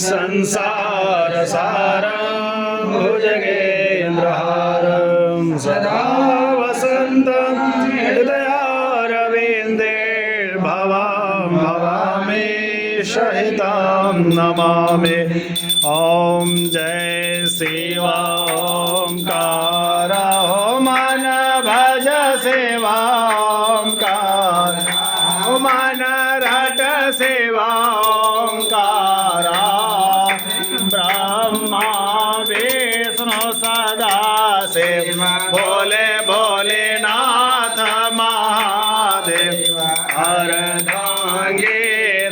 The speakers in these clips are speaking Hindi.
संसारसारं भुजगेन्द्रहारं सदा वसन्तं हृदयारविन्दे भवां भवामि सहितं नमामि। ॐ जय शिव ओंकार मन भज सेवा ओंकार मन रट सेवा ओंकारा ब्रह्मा विष्णु सदा शिव भोले भोलेनाथ महादेव अर्धांगी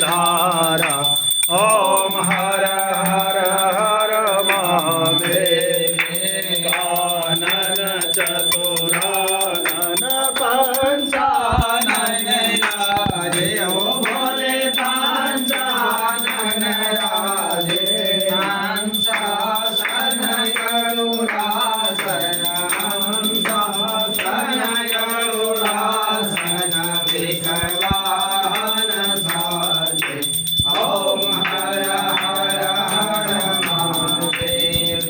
धारा ओम हर हर हर महादेव कानन चतुरानन पंचानन राधे ओ भोले पंचानन राधे हंसासन गरुडासन हंसासन गरुडासन विकलान साजे ओम हर हर हर महादेव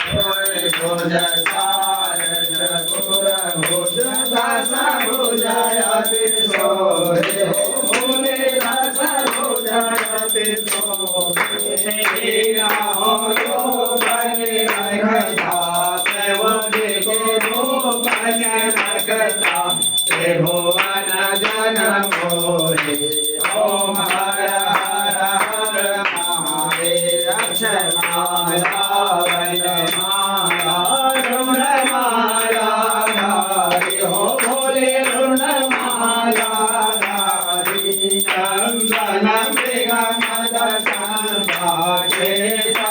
भुज सार चतुर भुज दस भुजयति सोहे भोले दस भुजयति सोहे हो बने रखता सेवके को बने रखता त्रिभुवन जन मोहे ओम हर हर हर महादेव अक्षय माला वनमाला ऋणमाला धारी हो भोले ऋणमाला धारी चंदन मृग मद संभाषे